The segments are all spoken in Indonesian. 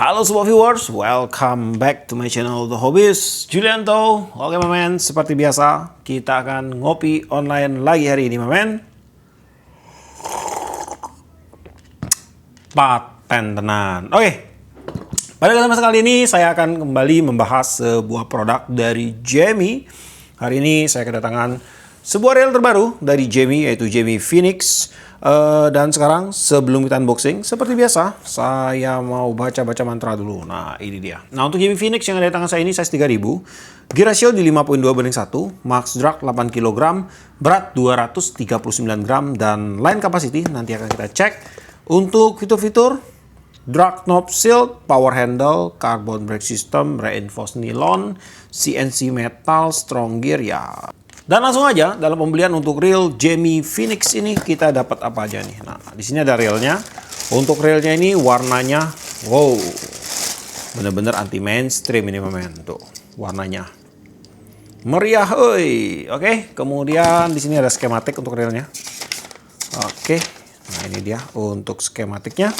Halo semua viewers, welcome back to my channel The Hobbyist Julianto. Oke men, seperti biasa kita akan ngopi online lagi hari ini men. Paten tenan. Oke, pada kesempatan kali ini saya akan kembali membahas sebuah produk dari Jamie. Hari ini saya kedatangan sebuah reel terbaru dari Jamie, yaitu Jamie Phoenix. Dan sekarang sebelum kita unboxing, seperti biasa saya mau baca-baca mantra dulu. Nah ini dia. Nah untuk Jamie Phoenix yang ada di tangan saya ini size 3000, gear ratio di 5.2/1, max drag 8 kg, berat 239 gram, dan line capacity nanti akan kita cek. Untuk fitur-fitur, drag knob shield, power handle, carbon brake system, reinforced nylon, CNC metal, strong gear ya. Dan langsung aja dalam pembelian untuk reel Jamie Phoenix ini kita dapat apa aja nih. Nah, di sini ada reelnya. Untuk reelnya ini warnanya wow. Bener-bener anti mainstream ini men. Tuh, warnanya. Meriah, oi. Oke, kemudian di sini ada skematik untuk reelnya. Oke. Nah, ini dia untuk skematiknya.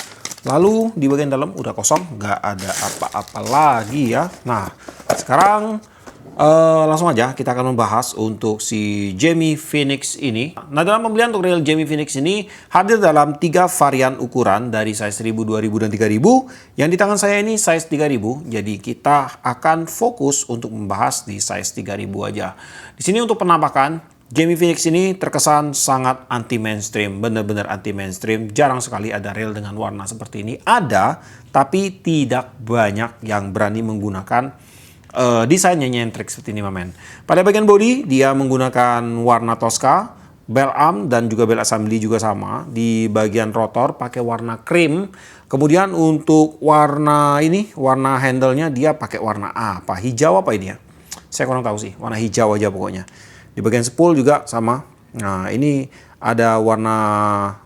Lalu di bagian dalam udah kosong, nggak ada apa-apa lagi ya. Nah, sekarang langsung aja kita akan membahas untuk si Jamie Phoenix ini. Nah, dalam pembelian untuk reel Jamie Phoenix ini hadir dalam 3 varian ukuran dari size 1000, 2000, dan 3000. Yang di tangan saya ini size 3000. Jadi kita akan fokus untuk membahas di size 3000 aja. Di sini untuk penampakan, Jamie Phoenix ini terkesan sangat anti mainstream, benar-benar anti mainstream. Jarang sekali ada reel dengan warna seperti ini. Ada, tapi tidak banyak yang berani menggunakan desainnya nyentrik seperti ini men. Pada bagian body dia menggunakan warna Tosca, bell arm dan juga bell assembly juga sama. Di bagian rotor pakai warna cream. Kemudian untuk warna ini, warna handle-nya dia pakai warna apa? Hijau apa ini ya? Saya kurang tahu sih, warna hijau aja pokoknya. Di bagian spool juga sama. Nah, ini ada warna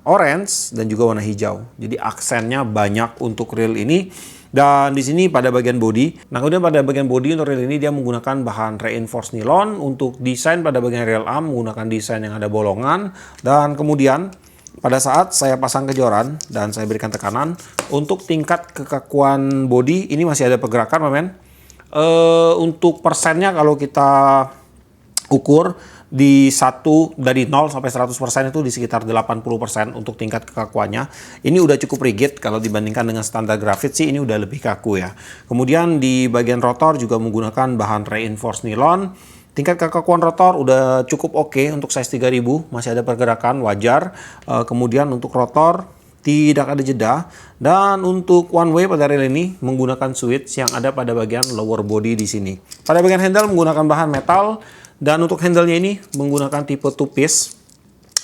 orange dan juga warna hijau. Jadi aksennya banyak untuk reel ini. Dan di sini pada bagian body, nah kemudian pada bagian body untuk reel ini dia menggunakan bahan reinforced nylon. Untuk desain pada bagian reel arm menggunakan desain yang ada bolongan. Dan kemudian pada saat saya pasang kejoran dan saya berikan tekanan, untuk tingkat kekakuan body ini masih ada pergerakan men. Untuk persennya kalau kita ukur di dari 0 sampai 100% itu di sekitar 80% untuk tingkat kekakuannya. Ini udah cukup rigid kalau dibandingkan dengan standar grafit sih, ini udah lebih kaku ya. Kemudian di bagian rotor juga menggunakan bahan reinforced nylon. Tingkat kekakuan rotor udah cukup oke untuk size 3000, masih ada pergerakan wajar. Kemudian untuk rotor tidak ada jeda, dan untuk one way pada reel ini menggunakan switch yang ada pada bagian lower body di sini. Pada bagian handle menggunakan bahan metal. Dan untuk handle-nya ini menggunakan tipe two piece.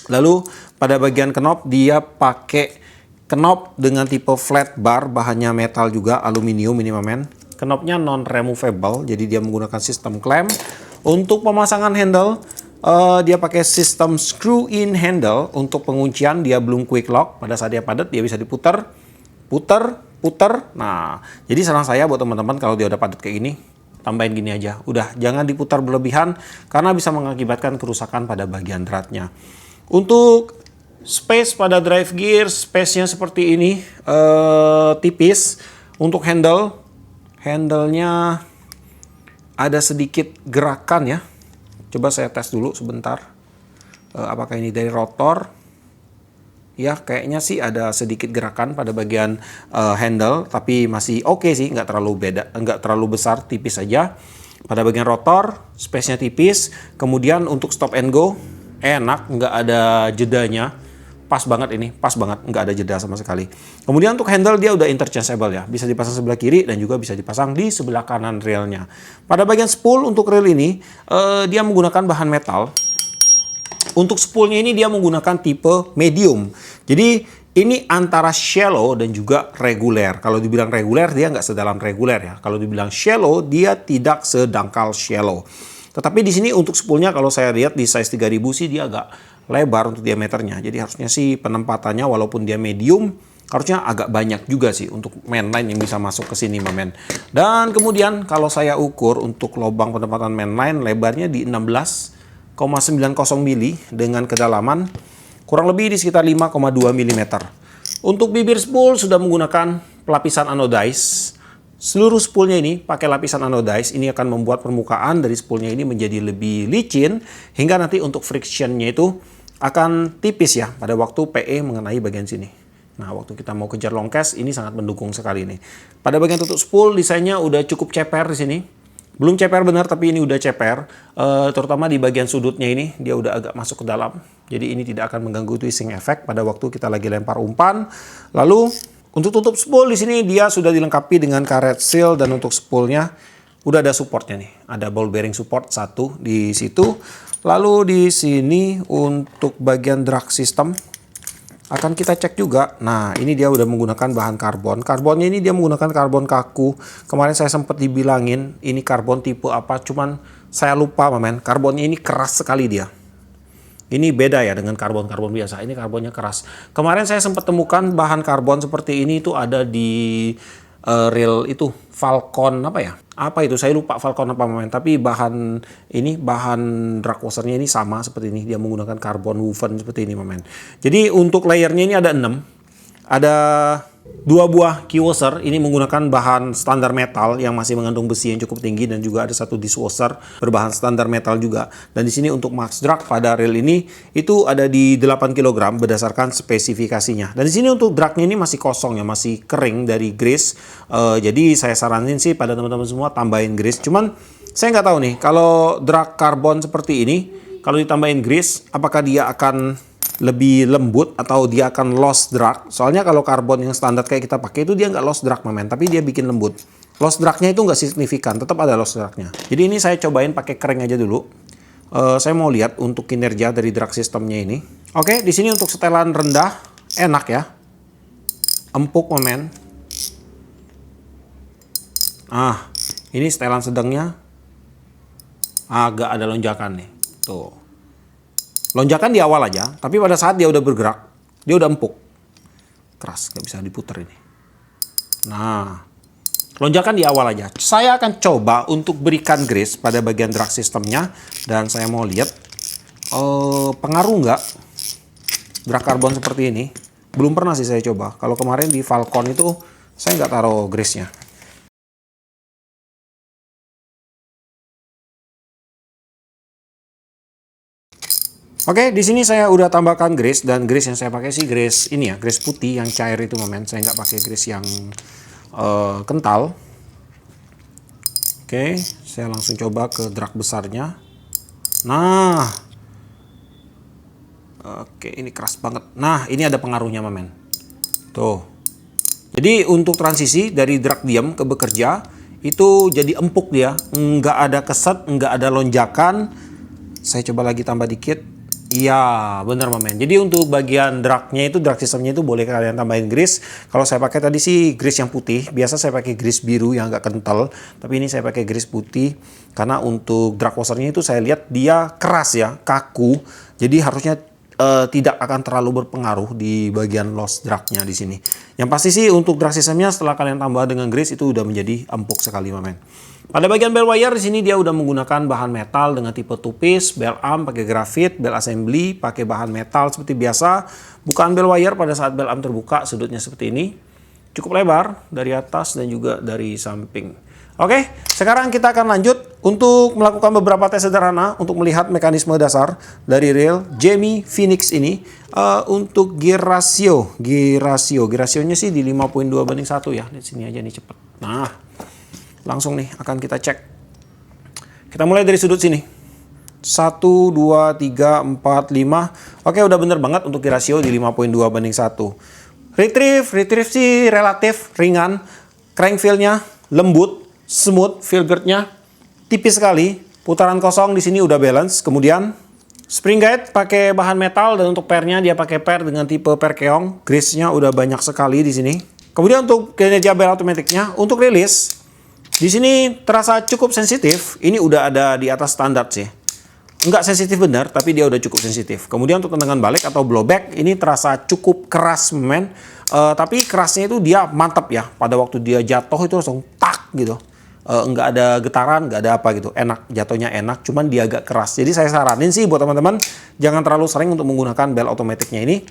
Lalu pada bagian knob dia pakai knob dengan tipe flat bar, bahannya metal juga, aluminium ini men. Knobnya non removable, jadi dia menggunakan sistem klem. Untuk pemasangan handle dia pakai sistem screw in handle. Untuk penguncian dia belum quick lock. Pada saat dia padat dia bisa diputar, putar. Nah, jadi saran saya buat teman-teman kalau dia udah padat kayak gini, tambahin gini aja, udah jangan diputar berlebihan karena bisa mengakibatkan kerusakan pada bagian dratnya. Untuk space pada drive gear, space-nya seperti ini, tipis. Untuk handle-nya ada sedikit gerakan ya. Coba saya tes dulu sebentar. Apakah ini dari rotor? Ya, kayaknya sih ada sedikit gerakan pada bagian handle, tapi masih oke sih, nggak terlalu besar, tipis saja. Pada bagian rotor, space-nya tipis. Kemudian untuk stop and go, enak, nggak ada jedanya. Pas banget ini, pas banget, nggak ada jeda sama sekali. Kemudian untuk handle dia udah interchangeable ya, bisa dipasang sebelah kiri dan juga bisa dipasang di sebelah kanan reelnya. Pada bagian spool untuk reel ini, dia menggunakan bahan metal. Untuk spoolnya ini dia menggunakan tipe medium. Jadi ini antara shallow dan juga reguler. Kalau dibilang reguler dia nggak sedalam reguler ya. Kalau dibilang shallow dia tidak sedangkal shallow. Tetapi di sini untuk spoolnya kalau saya lihat di size 3000 sih dia agak lebar untuk diameternya. Jadi harusnya sih penempatannya walaupun dia medium harusnya agak banyak juga sih untuk mainline yang bisa masuk ke sini men. Dan kemudian kalau saya ukur untuk lubang penempatan mainline lebarnya di 16,90 mili dengan kedalaman kurang lebih di sekitar 5,2 mm. Untuk bibir spool sudah menggunakan pelapisan anodize seluruh spoolnya ini pakai lapisan anodized. Ini akan membuat permukaan dari spoolnya ini menjadi lebih licin, hingga nanti untuk frictionnya itu akan tipis ya pada waktu PE mengenai bagian sini. Nah, waktu kita mau kejar long cast, ini sangat mendukung sekali nih. Pada bagian tutup spool, desainnya udah cukup ceper di sini. Belum ceper benar, tapi ini udah ceper. Terutama di bagian sudutnya ini, dia udah agak masuk ke dalam. Jadi ini tidak akan mengganggu twisting effect pada waktu kita lagi lempar umpan. Lalu untuk tutup spool di sini dia sudah dilengkapi dengan karet seal, dan untuk spoolnya udah ada supportnya nih. Ada ball bearing support satu di situ. Lalu di sini untuk bagian drag system akan kita cek juga. Nah, ini dia udah menggunakan bahan karbon. Karbonnya ini dia menggunakan karbon kaku. Kemarin saya sempat dibilangin ini karbon tipe apa, cuman saya lupa men. Karbonnya ini keras sekali dia. Ini beda ya dengan karbon-karbon biasa. Ini karbonnya keras. Kemarin saya sempat temukan bahan karbon seperti ini itu ada di reel itu Falcon apa ya? Apa itu? Saya lupa Falcon apa men. Tapi bahan ini, bahan drag washernya ini sama seperti ini. Dia menggunakan karbon woven seperti ini men. Jadi untuk layernya ini ada 6. Ada 2 buah key washer. Ini menggunakan bahan standar metal yang masih mengandung besi yang cukup tinggi, dan juga ada 1 dishwasher berbahan standar metal juga. Dan di sini untuk max drag pada reel ini itu ada di 8 kg berdasarkan spesifikasinya. Dan di sini untuk dragnya ini masih kosong ya, masih kering dari grease. Jadi saya saranin sih pada teman-teman semua tambahin grease. Cuman saya nggak tahu nih kalau drag karbon seperti ini, kalau ditambahin grease apakah dia akan lebih lembut atau dia akan lost drag. Soalnya kalau karbon yang standar kayak kita pakai itu dia nggak lost drag men, tapi dia bikin lembut. Lost dragnya itu nggak signifikan, tetap ada lost dragnya. Jadi ini saya cobain pakai kering aja dulu. Saya mau lihat untuk kinerja dari drag systemnya ini. Oke, di sini untuk setelan rendah enak ya, empuk men. Ini setelan sedangnya agak ada lonjakan nih, tuh. Lonjakan di awal aja, tapi pada saat dia udah bergerak, dia udah empuk. Keras, nggak bisa diputer ini. Nah, lonjakan di awal aja. Saya akan coba untuk berikan grease pada bagian drag systemnya, dan saya mau lihat pengaruh nggak drag karbon seperti ini. Belum pernah sih saya coba. Kalau kemarin di Falcon itu saya nggak taruh grease-nya. Oke, di sini saya udah tambahkan grease, dan grease yang saya pakai sih grease ini ya, grease putih yang cair itu men. Saya nggak pakai grease yang kental. Oke, saya langsung coba ke drag besarnya. Nah, oke, ini keras banget. Nah, ini ada pengaruhnya men. Tuh. Jadi untuk transisi dari drag diam ke bekerja itu jadi empuk dia, nggak ada keset, nggak ada lonjakan. Saya coba lagi tambah dikit. Iya, bener men. Jadi untuk bagian dragnya itu, drag systemnya itu boleh kalian tambahin grease. Kalau saya pakai tadi sih grease yang putih. Biasa saya pakai grease biru yang agak kental. Tapi ini saya pakai grease putih. Karena untuk drag washernya itu saya lihat dia keras ya, kaku. Jadi harusnya tidak akan terlalu berpengaruh di bagian lost dragnya di sini. Yang pasti sih untuk drag systemnya setelah kalian tambah dengan grease itu udah menjadi empuk sekali men. Pada bagian bell wire di sini dia udah menggunakan bahan metal dengan tipe two-piece, bell arm pakai grafit, bell assembly pakai bahan metal seperti biasa. Bukaan bell wire pada saat bell arm terbuka sudutnya seperti ini. Cukup lebar dari atas dan juga dari samping. Oke, sekarang kita akan lanjut untuk melakukan beberapa tes sederhana untuk melihat mekanisme dasar dari reel Jamie Phoenix ini. Untuk gear rasionya sih di 5.2/1 ya. Di sini aja nih cepet. Nah, langsung nih akan kita cek. Kita mulai dari sudut sini. 1, 2, 3, 4, 5. Oke, udah bener banget untuk gear ratio di 5.2/1. Retrieve sih relatif ringan. Crank feel-nya lembut, smooth, feel guard-nya tipis sekali. Putaran kosong di sini udah balance. Kemudian spring guide pakai bahan metal, dan untuk pair-nya dia pakai pair dengan tipe pair keong. Grease-nya udah banyak sekali di sini. Kemudian untuk kinerja bell automatic-nya, untuk rilis di sini terasa cukup sensitif. Ini udah ada di atas standar sih. Nggak sensitif benar, tapi dia udah cukup sensitif. Kemudian untuk tendangan balik atau blowback ini terasa cukup keras men. Tapi kerasnya itu dia mantap ya. Pada waktu dia jatuh itu langsung tak gitu. Nggak ada getaran, nggak ada apa gitu. Enak, jatuhnya enak, cuman dia agak keras. Jadi saya saranin sih buat teman-teman jangan terlalu sering untuk menggunakan bell automaticnya ini.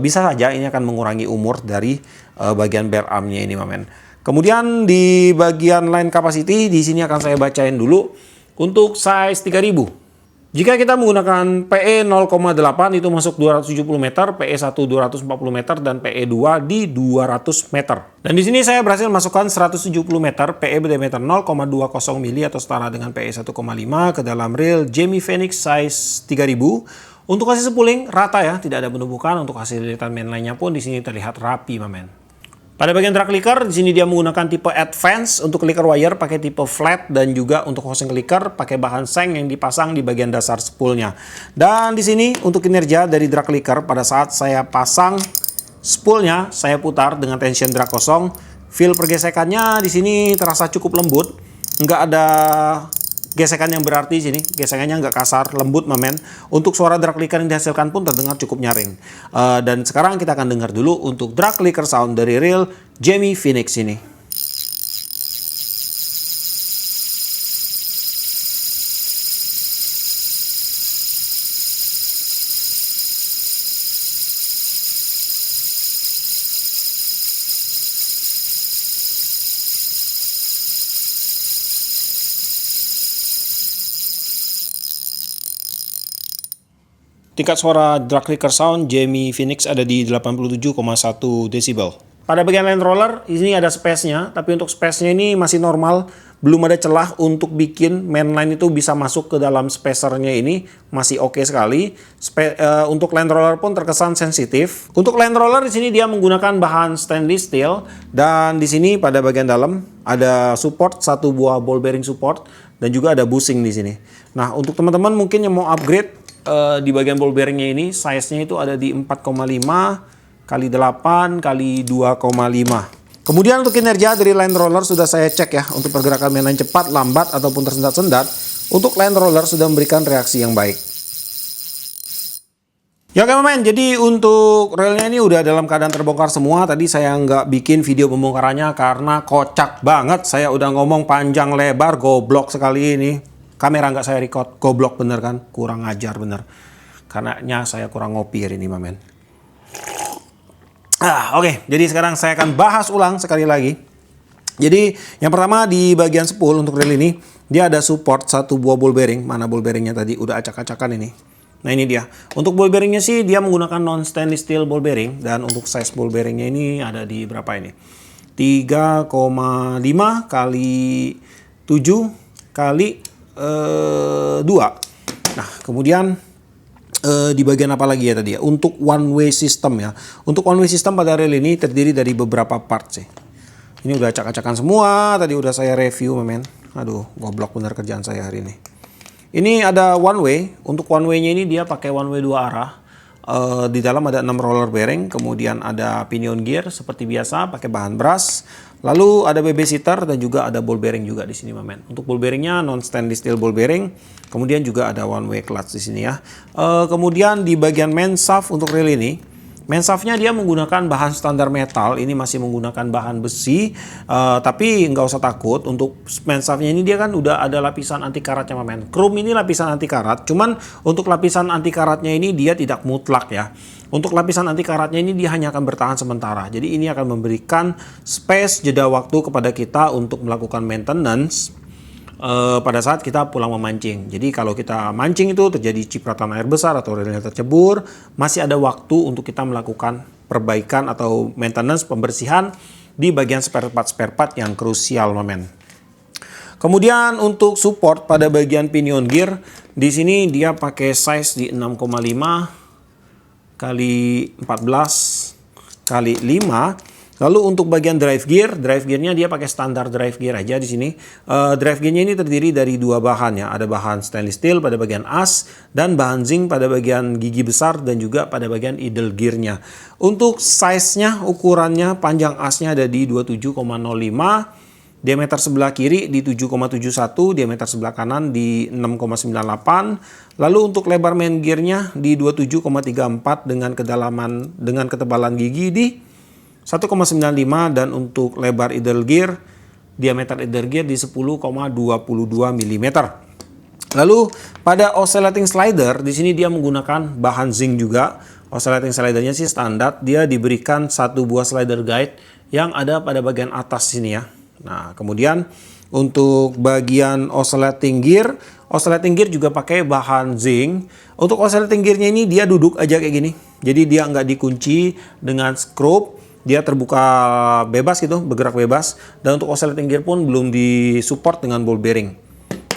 Bisa saja ini akan mengurangi umur dari bagian bell armnya ini men. Kemudian di bagian line capacity di sini akan saya bacain dulu untuk size 3000. Jika kita menggunakan PE 0,8 itu masuk 270 meter, PE 1 240 meter, dan PE 2 di 200 meter. Dan di sini saya berhasil masukkan 170 meter, PE berdiameter 0,20 mili atau setara dengan PE 1,5 ke dalam reel Jamie Phoenix size 3000. Untuk hasil spooling rata ya, tidak ada penumpukan. Untuk hasil lilitan mainline-nya pun di sini terlihat rapi, mamen. Pada bagian drag clicker, di sini dia menggunakan tipe advance untuk clicker wire pakai tipe flat, dan juga untuk housing clicker pakai bahan seng yang dipasang di bagian dasar spoolnya. Dan di sini untuk kinerja dari drag clicker, pada saat saya pasang spoolnya, saya putar dengan tension drag kosong, feel pergesekannya di sini terasa cukup lembut, nggak ada gesekan yang berarti sini, gesekannya nggak kasar, lembut mamen. Untuk suara drag clicker yang dihasilkan pun terdengar cukup nyaring. Dan sekarang kita akan dengar dulu untuk drag clicker sound dari reel Jamie Phoenix ini. Tingkat suara drag clicker sound Jamie Phoenix ada di 87,1 decibel. Pada bagian line roller, ini ada space-nya, tapi untuk space-nya ini masih normal. Belum ada celah untuk bikin mainline itu bisa masuk ke dalam spacer-nya ini. Masih oke sekali. Untuk line roller pun terkesan sensitif. Untuk line roller di sini dia menggunakan bahan stainless steel. Dan di sini pada bagian dalam ada support, satu buah ball bearing support. Dan juga ada bushing di sini. Nah, untuk teman-teman mungkin yang mau upgrade, di bagian ball bearingnya ini size-nya itu ada di 4,5 kali 8 kali 2,5. Kemudian untuk kinerja dari line roller sudah saya cek ya, untuk pergerakan mainline cepat, lambat, ataupun tersendat-sendat. Untuk line roller sudah memberikan reaksi yang baik. Ya oke main, jadi untuk relnya ini udah dalam keadaan terbongkar semua. Tadi saya nggak bikin video pembongkarannya karena kocak banget. Saya udah ngomong panjang lebar, goblok sekali ini. Kamera nggak saya record, goblok bener kan, kurang ajar bener. Karenanya saya kurang ngopi hari ini, mamen. Oke, jadi sekarang saya akan bahas ulang sekali lagi. Jadi yang pertama di bagian spool untuk reel ini, dia ada support satu buah ball bearing. Mana ball bearingnya tadi, udah acak-acakan ini. Nah ini dia. Untuk ball bearingnya sih dia menggunakan non stainless steel ball bearing. Dan untuk size ball bearingnya ini ada di berapa ini? 3,5 kali 7 kali 2. Nah kemudian di bagian apa lagi ya tadi ya, untuk one way system ya. Untuk one way system pada reel ini terdiri dari beberapa part sih. Ini udah acak-acakan semua, tadi udah saya review men. Aduh goblok bener kerjaan saya hari ini. Ini ada one way. Untuk one way nya ini dia pakai one way 2 arah. Di dalam ada 6 roller bearing, kemudian ada pinion gear seperti biasa pakai bahan brass. Lalu ada babysitter dan juga ada ball bearing juga di sini, mamen. Untuk ball bearingnya non stainless steel ball bearing. Kemudian juga ada one way clutch di sini ya. Kemudian di bagian main shaft untuk reel ini, main shaftnya dia menggunakan bahan standar metal. Ini masih menggunakan bahan besi, tapi nggak usah takut. Untuk main shaftnya ini dia kan udah ada lapisan anti karatnya, mamen. Chrome ini lapisan anti karat. Cuman untuk lapisan anti karatnya ini dia tidak mutlak ya. Untuk lapisan anti karatnya ini dia hanya akan bertahan sementara. Jadi ini akan memberikan space jeda waktu kepada kita untuk melakukan maintenance pada saat kita pulang memancing. Jadi kalau kita mancing itu terjadi cipratan air besar atau reelnya tercebur, masih ada waktu untuk kita melakukan perbaikan atau maintenance, pembersihan di bagian spare part yang krusial, mamen. Kemudian untuk support pada bagian pinion gear, di sini dia pakai size di 6,5 kali 14 kali 5. Lalu untuk bagian drive gearnya dia pakai standar drive gear aja di sini. Drive gearnya ini terdiri dari 2 bahan ya. Ada bahan stainless steel pada bagian as dan bahan zinc pada bagian gigi besar dan juga pada bagian idle gearnya. Untuk size-nya, ukurannya, panjang asnya ada di 27,05. Diameter sebelah kiri di 7,71, diameter sebelah kanan di 6,98. Lalu untuk lebar main gearnya di 27,34 dengan ketebalan gigi di 1,95, dan untuk lebar idle gear, diameter idle gear di 10,22 mm. Lalu pada oscillating slider di sini dia menggunakan bahan zinc juga. Oscillating slidernya sih standar, dia diberikan satu buah slider guide yang ada pada bagian atas sini ya. Nah, kemudian untuk bagian oscillating gear juga pakai bahan zinc. Untuk oscillating gearnya ini dia duduk aja kayak gini. Jadi dia nggak dikunci dengan skrup, dia terbuka bebas gitu, bergerak bebas. Dan untuk oscillating gear pun belum disupport dengan ball bearing.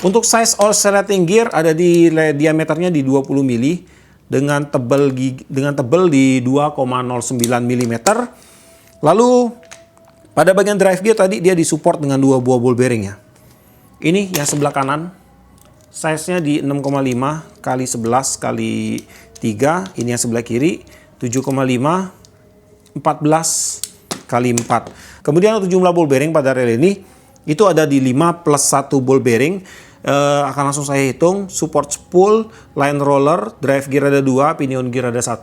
Untuk size oscillating gear ada di diameternya di 20 mili dengan tebal di 2,09 mm. Lalu pada bagian drive gear tadi dia disupport dengan 2 buah ball bearing ya. Ini yang sebelah kanan, size-nya di 6,5 kali 11 kali 3. Ini yang sebelah kiri, 7,5 14 kali 4. Kemudian untuk jumlah ball bearing pada rel ini, itu ada di 5 plus 1 ball bearing. Akan langsung saya hitung. Support spool, line roller, drive gear ada 2, pinion gear ada 1,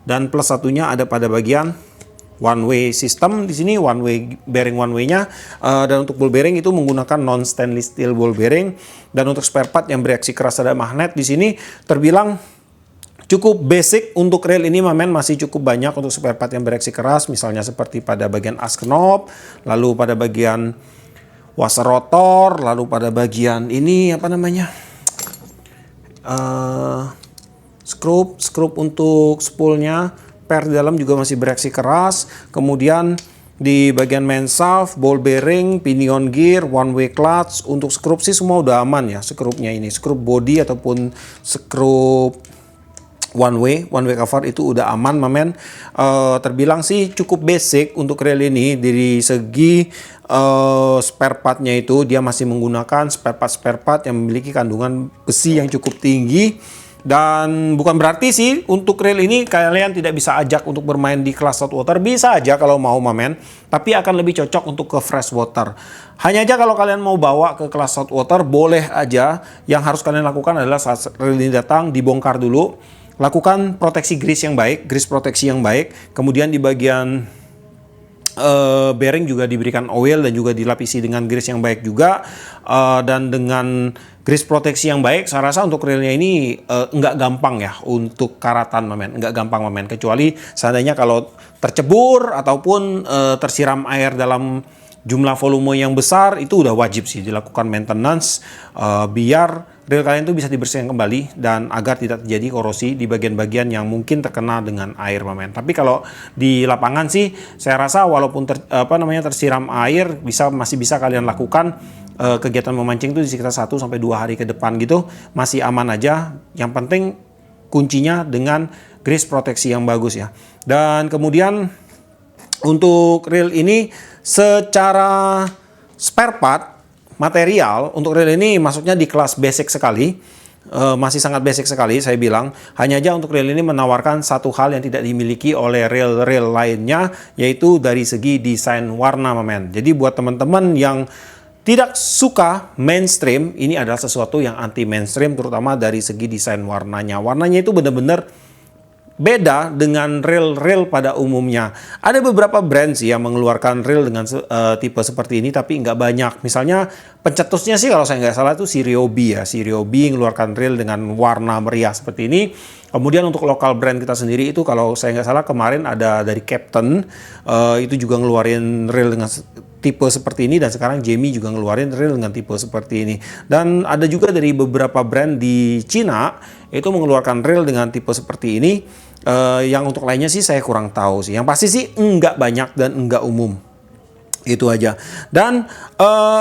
dan plus satunya ada pada bagian one way system di sini, one way bearing one way-nya. Dan untuk ball bearing itu menggunakan non stainless steel ball bearing. Dan untuk spare part yang bereaksi keras ada magnet di sini, terbilang cukup basic untuk rel ini, mamen. Masih cukup banyak untuk spare part yang bereaksi keras, misalnya seperti pada bagian as knob, lalu pada bagian washer rotor, lalu pada bagian ini apa namanya, skrup untuk spoolnya. Per di dalam juga masih bereaksi keras. Kemudian di bagian main shaft, ball bearing, pinion gear, one way clutch. Untuk skrup sih semua udah aman ya. Skrupnya ini, skrup body ataupun skrup one way cover itu udah aman, mamen. Terbilang sih cukup basic untuk rel ini. Dari segi spare partnya itu dia masih menggunakan spare part yang memiliki kandungan besi yang cukup tinggi. Dan bukan berarti sih untuk rel ini kalian tidak bisa ajak untuk bermain di kelas saltwater. Bisa aja kalau mau, mamen, tapi akan lebih cocok untuk ke freshwater. Hanya aja kalau kalian mau bawa ke kelas saltwater boleh aja. Yang harus kalian lakukan adalah saat rel ini datang, dibongkar dulu, lakukan proteksi grease yang baik, grease proteksi yang baik. Kemudian di bagian bearing juga diberikan oil dan juga dilapisi dengan grease yang baik juga. Dan dengan grease proteksi yang baik, saya rasa untuk relnya ini nggak gampang ya untuk karatan, mamen. Nggak gampang, mamen. Kecuali seandainya kalau tercebur ataupun tersiram air dalam jumlah volume yang besar, itu udah wajib sih dilakukan maintenance biar rel kalian itu bisa dibersihkan kembali dan agar tidak terjadi korosi di bagian-bagian yang mungkin terkena dengan air, mamen. Tapi kalau di lapangan sih saya rasa walaupun tersiram air masih bisa kalian lakukan kegiatan memancing itu di sekitar 1-2 hari ke depan gitu, masih aman aja. Yang penting kuncinya dengan grease proteksi yang bagus ya. Dan kemudian untuk reel ini secara spare part material untuk reel ini masuknya di kelas basic sekali. Masih sangat basic sekali saya bilang. Hanya aja untuk reel ini menawarkan satu hal yang tidak dimiliki oleh reel-reel lainnya, yaitu dari segi desain warna, mamen. Jadi buat teman-teman yang tidak suka mainstream, ini adalah sesuatu yang anti mainstream, terutama dari segi desain warnanya. Warnanya itu benar-benar beda dengan reel-reel pada umumnya. Ada beberapa brand sih yang mengeluarkan reel dengan tipe seperti ini, tapi nggak banyak. Misalnya pencetusnya sih kalau saya nggak salah itu si Ryobi ya. Si Ryobi mengeluarkan reel dengan warna meriah seperti ini. Kemudian untuk lokal brand kita sendiri itu kalau saya nggak salah kemarin ada dari Captain, itu juga ngeluarin reel dengan tipe seperti ini, dan sekarang Jamie juga ngeluarin reel dengan tipe seperti ini. Dan ada juga dari beberapa brand di Cina itu mengeluarkan reel dengan tipe seperti ini. Yang untuk lainnya sih saya kurang tahu sih. Yang pasti sih enggak banyak dan enggak umum. Itu aja. Dan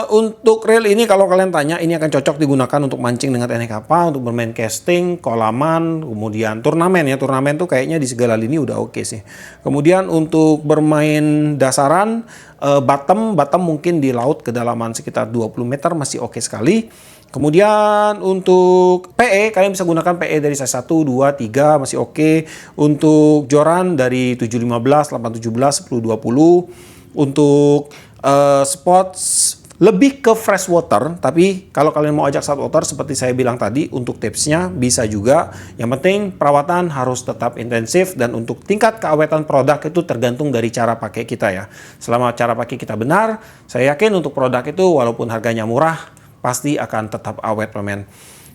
untuk reel ini kalau kalian tanya, ini akan cocok digunakan untuk mancing dengan teknik apa, untuk bermain casting, kolaman, kemudian turnamen ya. Turnamen tuh kayaknya di segala lini udah oke sih. Kemudian untuk bermain dasaran, bottom mungkin di laut kedalaman sekitar 20 meter masih oke sekali. Kemudian untuk PE, kalian bisa gunakan PE dari size 1, 2, 3 masih oke. Untuk joran dari 715, 817, 1020. Untuk spots lebih ke freshwater, tapi kalau kalian mau ajak saltwater seperti saya bilang tadi, untuk tipsnya bisa juga. Yang penting perawatan harus tetap intensif, dan untuk tingkat keawetan produk itu tergantung dari cara pakai kita ya. Selama cara pakai kita benar, saya yakin untuk produk itu walaupun harganya murah pasti akan tetap awet, men.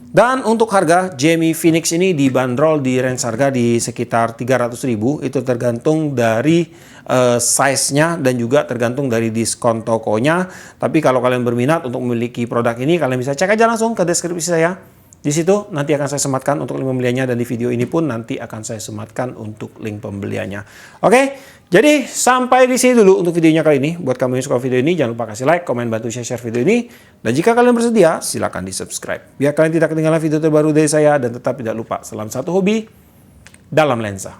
Dan untuk harga Jamie Phoenix ini dibanderol di range harga di sekitar 300.000. Itu tergantung dari size-nya dan juga tergantung dari diskon tokonya. Tapi kalau kalian berminat untuk memiliki produk ini, kalian bisa cek aja langsung ke deskripsi saya. Di situ nanti akan saya sematkan untuk link pembeliannya, dan di video ini pun nanti akan saya sematkan untuk link pembeliannya. Oke, jadi sampai di sini dulu untuk videonya kali ini. Buat kamu yang suka video ini, jangan lupa kasih like, komen, bantu share video ini. Dan jika kalian bersedia, silahkan di subscribe. Biar kalian tidak ketinggalan video terbaru dari saya, dan tetap tidak lupa, salam satu hobi dalam lensa.